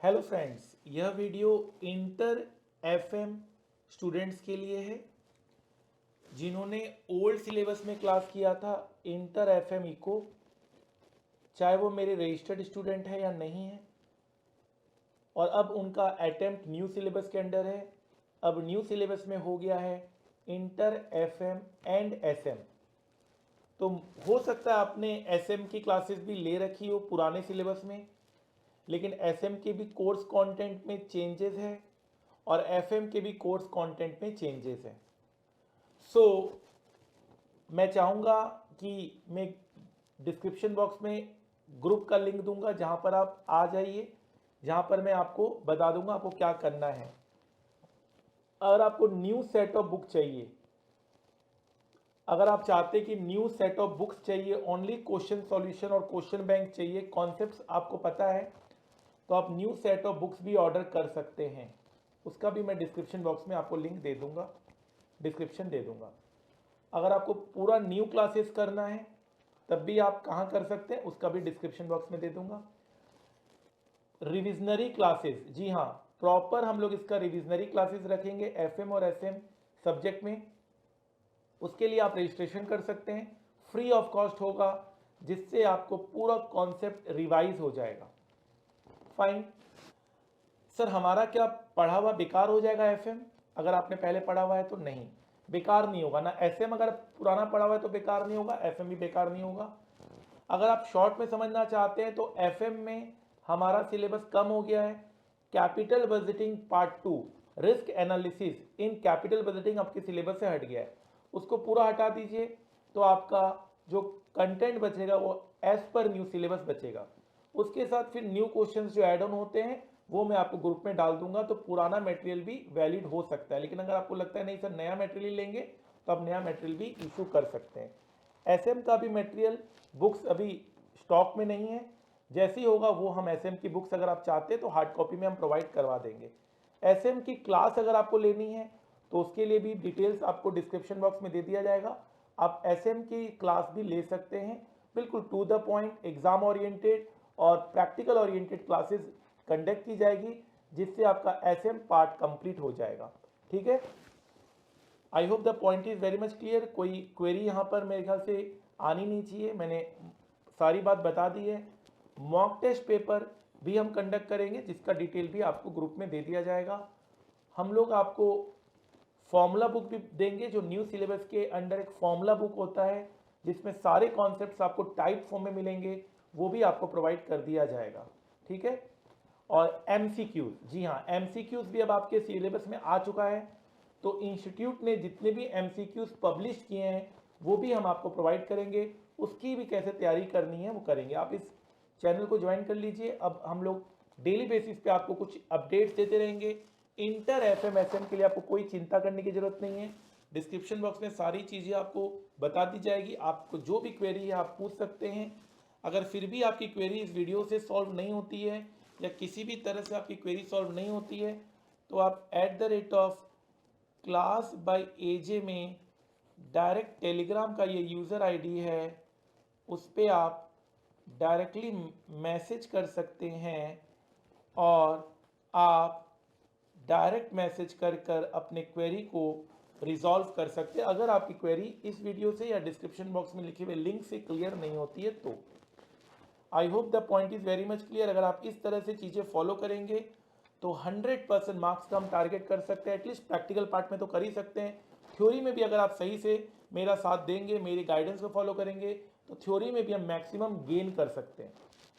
Hello friends, यह video inter FM students के लिए है जिन्होंने ओल्ड सिलेबस में क्लास किया था इंटर एफएम इको, चाहे वो मेरे रजिस्टर्ड स्टूडेंट है या नहीं है। और अब उनका अटेम्प्ट न्यू सिलेबस के अंडर है। अब न्यू सिलेबस में हो गया है इंटर एफएम एंड एसएम। तो हो सकता है आपने एसएम की क्लासेस भी ले रखी हो पुराने सिलेबस में, लेकिन एसएम के भी कोर्स कंटेंट में चेंजेस है और एफएम के भी कोर्स कंटेंट में चेंजेस है। सो मैं चाहूँगा कि मैं डिस्क्रिप्शन बॉक्स में ग्रुप का लिंक दूंगा, जहाँ पर आप आ जाइए, जहाँ पर मैं आपको बता दूंगा आपको क्या करना है। अगर आपको न्यू सेट ऑफ बुक चाहिए, अगर आप चाहते कि न्यू सेट ऑफ बुक्स चाहिए, ओनली क्वेश्चन सॉल्यूशन और क्वेश्चन बैंक चाहिए, कॉन्सेप्ट्स आपको पता है, तो आप न्यू सेट ऑफ बुक्स भी ऑर्डर कर सकते हैं। उसका भी मैं डिस्क्रिप्शन बॉक्स में आपको लिंक दे दूंगा, डिस्क्रिप्शन दे दूंगा। अगर आपको पूरा न्यू क्लासेस करना है तब भी आप कहाँ कर सकते हैं, उसका भी डिस्क्रिप्शन बॉक्स में दे दूंगा। रिविजनरी क्लासेस, जी हाँ, प्रॉपर हम लोग इसका रिविजनरी क्लासेस रखेंगे एफएम और एसएम सब्जेक्ट में। उसके लिए आप रजिस्ट्रेशन कर सकते हैं, फ्री ऑफ कॉस्ट होगा, जिससे आपको पूरा कॉन्सेप्ट रिवाइज हो जाएगा। फाइन सर, हमारा क्या पढ़ा हुआ बेकार हो जाएगा एफएम? अगर आपने पहले पढ़ा हुआ है तो नहीं, बेकार नहीं होगा ना। एसएम अगर पुराना पढ़ा हुआ है तो बेकार नहीं होगा, एफएम भी बेकार नहीं होगा। अगर आप शॉर्ट में समझना चाहते हैं तो एफएम में हमारा सिलेबस कम हो गया है। Capital budgeting part 2, risk analysis in capital budgeting आपके सिलेबस से हट गया है, उसको पूरा हटा दीजिए तो आपका जो कंटेंट बचेगा वो एज पर न्यू सिलेबस बचेगा। उसके साथ फिर न्यू क्वेश्चंस जो ऐड ऑन होते हैं वो मैं आपको ग्रुप में डाल दूंगा, तो पुराना मटेरियल भी वैलिड हो सकता है। लेकिन अगर आपको लगता है नहीं सर नया मटेरियल लेंगे, तो आप नया मटेरियल भी इशू कर सकते हैं। एसएम का भी मटेरियल बुक्स अभी स्टॉक में नहीं है, जैसे ही होगा वो हम एसएम की बुक्स अगर आप चाहते हैं तो हार्ड कॉपी में हम प्रोवाइड करवा देंगे। एसएम की क्लास अगर आपको लेनी है तो उसके लिए भी डिटेल्स आपको डिस्क्रिप्शन बॉक्स में दे दिया जाएगा। आप एसएम की क्लास भी ले सकते हैं, बिल्कुल to the point, exam oriented और प्रैक्टिकल ओरिएंटेड क्लासेस कंडक्ट की जाएगी, जिससे आपका एसएम पार्ट कंप्लीट हो जाएगा। ठीक है, I hope the point is very much clear. कोई क्वेरी यहाँ पर मेरे ख्याल से आनी नहीं चाहिए, मैंने सारी बात बता दी है। मॉक टेस्ट पेपर भी हम कंडक्ट करेंगे, जिसका डिटेल भी आपको ग्रुप में दे दिया जाएगा। हम लोग आपको फॉर्मूला बुक भी देंगे, जो न्यू सिलेबस के अंडर एक फॉर्मूला बुक होता है जिसमें सारे कॉन्सेप्ट्स आपको टाइप फॉर्म में मिलेंगे, वो भी आपको प्रोवाइड कर दिया जाएगा। ठीक है, और एमसीक्यूज, जी हाँ, एमसीक्यूज भी अब आपके सिलेबस में आ चुका है, तो इंस्टीट्यूट ने जितने भी एमसीक्यूज पब्लिश किए हैं वो भी हम आपको प्रोवाइड करेंगे। उसकी भी कैसे तैयारी करनी है वो करेंगे। आप इस चैनल को ज्वाइन कर लीजिए, अब हम लोग डेली बेसिस पे आपको कुछ अपडेट्स देते रहेंगे। इंटर एफएम एसएम के लिए आपको कोई चिंता करने की जरूरत नहीं है, डिस्क्रिप्शन बॉक्स में सारी चीज़ें आपको बता दी जाएगी। आपको जो भी क्वेरी है आप पूछ सकते हैं। अगर फिर भी आपकी क्वेरी इस वीडियो से सॉल्व नहीं होती है या किसी भी तरह से आपकी क्वेरी सॉल्व नहीं होती है, तो आप @क्लास बाय एजे में डायरेक्ट टेलीग्राम का ये यूज़र आईडी है, उस पर आप डायरेक्टली मैसेज कर सकते हैं और आप डायरेक्ट मैसेज कर कर अपने क्वेरी को रिजॉल्व कर सकते हैं, अगर आपकी क्वेरी इस वीडियो से या डिस्क्रिप्शन बॉक्स में लिखे हुए लिंक से क्लियर नहीं होती है तो। I hope the point is very much clear. अगर आप इस तरह से चीज़ें फॉलो करेंगे तो 100% मार्क्स का हम टारगेट कर सकते हैं। एटलीस्ट प्रैक्टिकल पार्ट में तो कर ही सकते हैं, थ्योरी में भी अगर आप सही से मेरा साथ देंगे, मेरी गाइडेंस को फॉलो करेंगे, तो थ्योरी में भी हम मैक्सिमम गेन कर सकते हैं।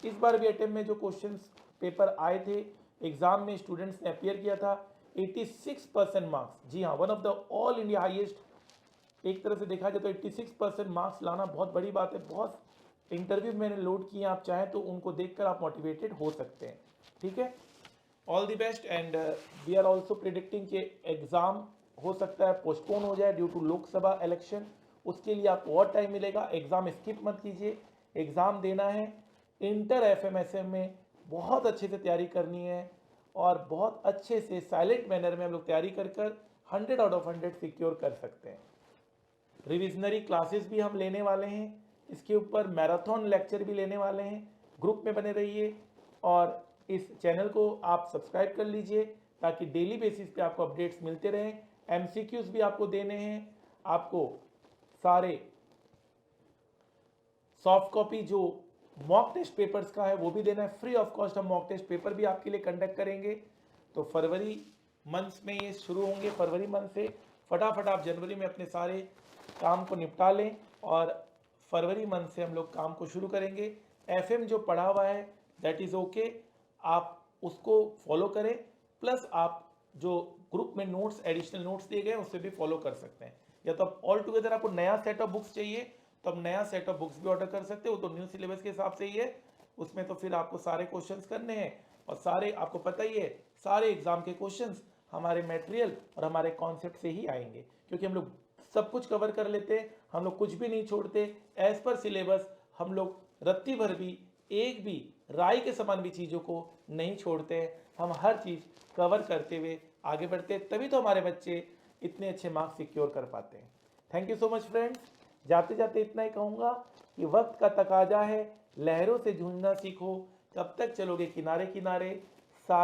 इस बार भी अटेम्प्ट में जो क्वेश्चन पेपर आए थे, एग्जाम में स्टूडेंट्स ने अपियर किया था, 86% मार्क्स, जी हाँ, one of the all India highest. एक तरह से देखा जाए तो 86% मार्क्स लाना बहुत बड़ी बात है। बहुत इंटरव्यू मैंने लोड किए, आप चाहें तो उनको देखकर आप मोटिवेटेड हो सकते हैं। ठीक है, all the best. And we are also predicting कि एग्ज़ाम हो सकता है पोस्टपोन हो जाए ड्यू टू लोकसभा इलेक्शन। उसके लिए आपको और टाइम मिलेगा, एग्ज़ाम स्किप मत कीजिए, एग्ज़ाम देना है। इंटर एफएमएसएम में बहुत अच्छे से तैयारी करनी है और बहुत अच्छे से साइलेंट मैनर में हम लोग तैयारी कर 100 आउट ऑफ 100 सिक्योर कर सकते हैं। रिविजनरी क्लासेस भी हम लेने वाले हैं, इसके ऊपर मैराथन लेक्चर भी लेने वाले हैं। ग्रुप में बने रहिए और इस चैनल को आप सब्सक्राइब कर लीजिए ताकि डेली बेसिस पे आपको अपडेट्स मिलते रहें। एमसीक्यूज भी आपको देने हैं, आपको सारे सॉफ्ट कॉपी जो मॉक टेस्ट पेपर्स का है वो भी देना है। फ्री ऑफ कॉस्ट हम मॉक टेस्ट पेपर भी आपके लिए कंडक्ट करेंगे। तो फरवरी मंथ में ये शुरू होंगे। फरवरी मंथ से फटाफट आप जनवरी में अपने सारे काम को निपटा लें और फरवरी मंथ से हम लोग काम को शुरू करेंगे। एफएम जो पढ़ा हुआ है दैट इज़ ओके, आप उसको फॉलो करें, प्लस आप जो ग्रुप में नोट्स एडिशनल नोट्स दिए गए हैं उससे भी फॉलो कर सकते हैं। या तो आप ऑल टुगेदर आपको नया सेट ऑफ बुक्स चाहिए तो आप नया सेट ऑफ बुक्स भी ऑर्डर कर सकते हो, तो न्यू सिलेबस के हिसाब से ही है। उसमें तो फिर आपको सारे क्वेश्चंस करने हैं और सारे आपको पता ही है सारे एग्जाम के क्वेश्चंस हमारे मटेरियल और हमारे कॉन्सेप्ट से ही आएंगे, क्योंकि हम लोग सब कुछ कवर कर लेते हैं, हम लोग कुछ भी नहीं छोड़ते। एज पर सिलेबस हम लोग रत्ती भर भी एक भी राई के समान भी चीज़ों को नहीं छोड़ते हैं। हम हर चीज़ कवर करते हुए आगे बढ़ते हैं, तभी तो हमारे बच्चे इतने अच्छे मार्क्स सिक्योर कर पाते हैं। Thank you so much friends. जाते जाते इतना ही कहूँगा कि वक्त का तकाजा है, लहरों से जूझना सीखो, कब तक चलोगे किनारे किनारे,